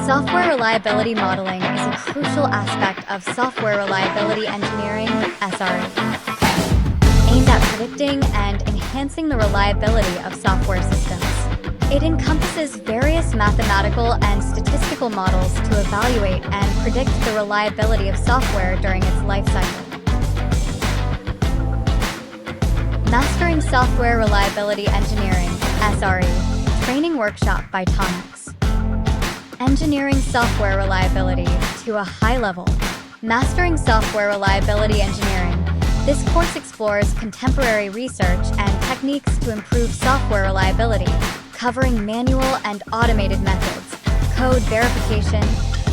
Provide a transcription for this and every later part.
Software reliability modeling is a crucial aspect of software reliability engineering, SRE, aimed at predicting and enhancing the reliability of software systems. It encompasses various mathematical and statistical models to evaluate and predict the reliability of software during its life cycle. Mastering Software Reliability Engineering, SRE, Training Workshop by Tonex. Engineering software reliability to a high level. Mastering Software Reliability Engineering. This course explores contemporary research and techniques to improve software reliability, covering manual and automated methods, code verification,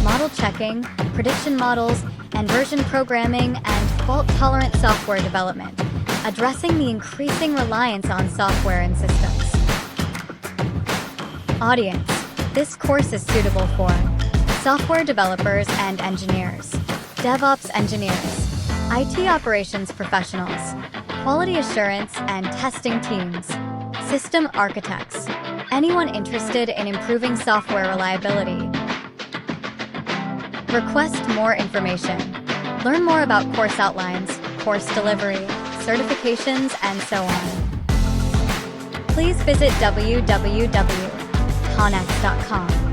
model checking, prediction models, and version programming and fault-tolerant software development, addressing the increasing reliance on software and systems. Audience. This course is suitable for software developers and engineers, DevOps engineers, IT operations professionals, quality assurance and testing teams, system architects, anyone interested in improving software reliability. Request more information. Learn more about course outlines, course delivery, certifications, and so on. Please visit www.tonex.com.